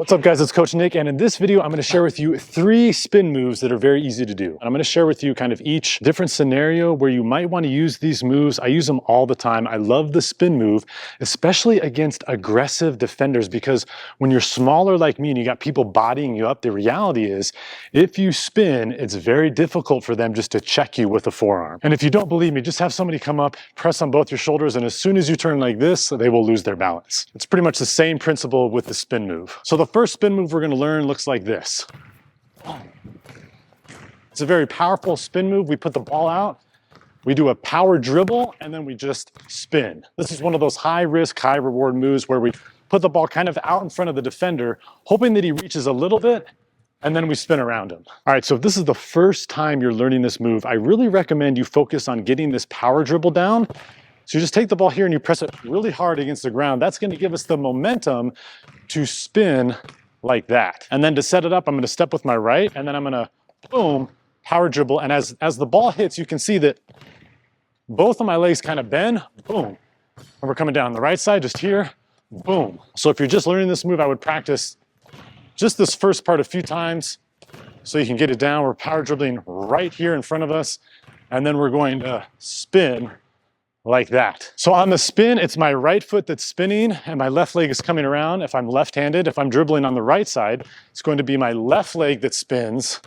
What's up guys, it's Coach Nick, and in this video I'm going to share with you 3 spin moves that are very easy to do. And I'm going to share with you kind of each different scenario where you might want to use these moves. I use them all the time. I love the spin move, especially against aggressive defenders, because when you're smaller like me and you got people bodying you up, the reality is if you spin, it's very difficult for them just to check you with a forearm. And if you don't believe me, just have somebody come up, press on both your shoulders, and as soon as you turn like this, they will lose their balance. It's pretty much the same principle with the spin move. So the first spin move we're going to learn looks like this. It's a very powerful spin move. We put the ball out, we do a power dribble, and then we just spin. This is one of those high risk, high reward moves where we put the ball kind of out in front of the defender, hoping that he reaches a little bit, and then we spin around him. All right, so if this is the first time you're learning this move, I really recommend you focus on getting this power dribble down. So you just take the ball here and you press it really hard against the ground. That's going to give us the momentum to spin like that. And then to set it up, I'm going to step with my right, and then I'm going to, boom, power dribble. And as the ball hits, you can see that both of my legs kind of bend, boom. And we're coming down the right side, just here, boom. So if you're just learning this move, I would practice just this first part a few times so you can get it down. We're power dribbling right here in front of us, and then we're going to spin like that. So on the spin, it's my right foot that's spinning and my left leg is coming around. If I'm left-handed, if I'm dribbling on the right side, it's going to be my left leg that spins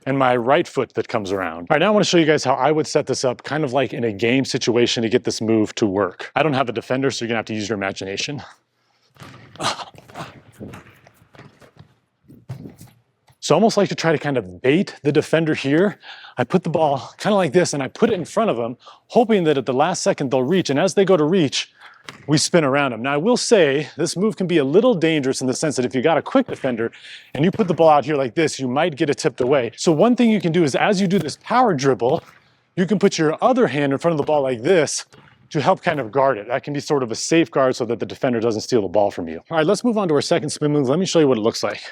and my right foot that comes around. All right, now I want to show you guys how I would set this up kind of like in a game situation to get this move to work. I don't have a defender, so you're gonna have to use your imagination. So I almost like to try to kind of bait the defender here. I put the ball kind of like this and I put it in front of them, hoping that at the last second they'll reach. And as they go to reach, we spin around them. Now I will say this move can be a little dangerous in the sense that if you got a quick defender and you put the ball out here like this, you might get it tipped away. So one thing you can do is as you do this power dribble, you can put your other hand in front of the ball like this to help kind of guard it. That can be sort of a safeguard so that the defender doesn't steal the ball from you. All right, let's move on to our second spin move. Let me show you what it looks like.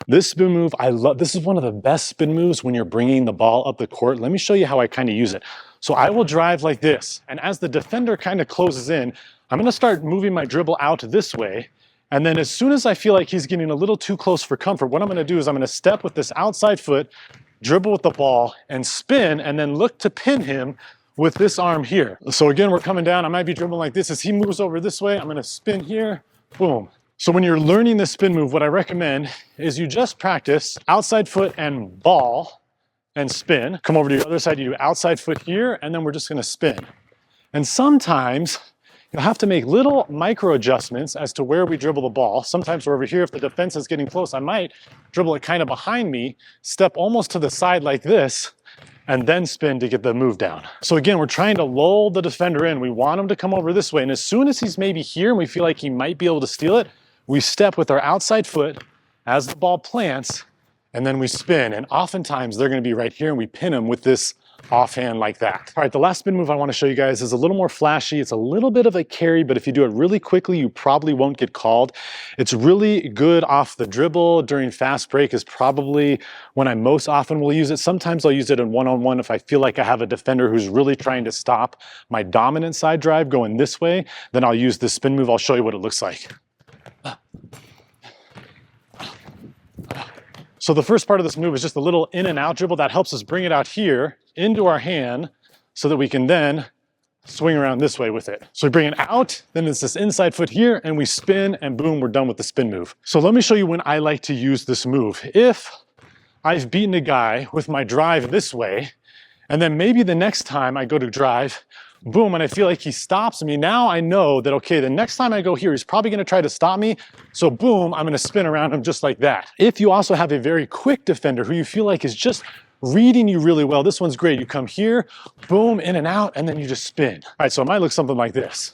This spin move, I love. This is one of the best spin moves when you're bringing the ball up the court. Let me show you how I kind of use it. So I will drive like this, and as the defender kind of closes in, I'm going to start moving my dribble out this way, and then as soon as I feel like he's getting a little too close for comfort, what I'm going to do is I'm going to step with this outside foot, dribble with the ball, and spin, and then look to pin him with this arm here. So again, we're coming down. I might be dribbling like this. As he moves over this way, I'm going to spin here, boom. So when you're learning this spin move, what I recommend is you just practice outside foot and ball and spin. Come over to your other side, you do outside foot here, and then we're just gonna spin. And sometimes you'll have to make little micro adjustments as to where we dribble the ball. Sometimes we're over here, if the defense is getting close, I might dribble it kind of behind me, step almost to the side like this, and then spin to get the move down. So again, we're trying to lull the defender in. We want him to come over this way, and as soon as he's maybe here and we feel like he might be able to steal it, we step with our outside foot as the ball plants, and then we spin. And oftentimes they're going to be right here and we pin them with this offhand like that. All right, the last spin move I want to show you guys is a little more flashy. It's a little bit of a carry, but if you do it really quickly, you probably won't get called. It's really good off the dribble. During fast break is probably when I most often will use it. Sometimes I'll use it in one-on-one if I feel like I have a defender who's really trying to stop my dominant side drive going this way, then I'll use this spin move. I'll show you what it looks like. So the first part of this move is just a little in and out dribble that helps us bring it out here into our hand so that we can then swing around this way with it. So we bring it out, then it's this inside foot here, and we spin, and boom, we're done with the spin move. So let me show you when I like to use this move. If I've beaten a guy with my drive this way, and then maybe the next time I go to drive, boom, and I feel like he stops me. Now I know that, okay, the next time I go here, he's probably gonna try to stop me. So boom, I'm gonna spin around him just like that. If you also have a very quick defender who you feel like is just reading you really well, this one's great. You come here, boom, in and out, and then you just spin. All right, so it might look something like this.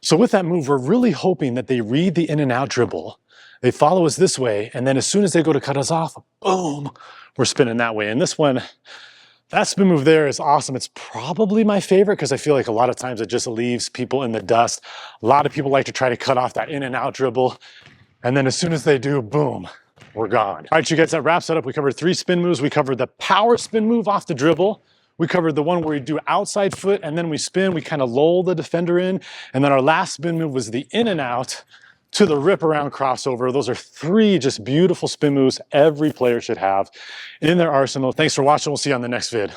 So with that move, we're really hoping that they read the in and out dribble. They follow us this way, and then as soon as they go to cut us off, boom, we're spinning that way. And this one, that spin move there is awesome. It's probably my favorite because I feel like a lot of times it just leaves people in the dust. A lot of people like to try to cut off that in and out dribble. And then as soon as they do, boom, we're gone. All right, you guys, that wraps it up. We covered 3 spin moves. We covered the power spin move off the dribble. We covered the one where we do outside foot and then we spin, we kind of lull the defender in. And then our last spin move was the in and out to the rip around crossover. Those are 3 just beautiful spin moves every player should have in their arsenal. Thanks for watching. We'll see you on the next vid.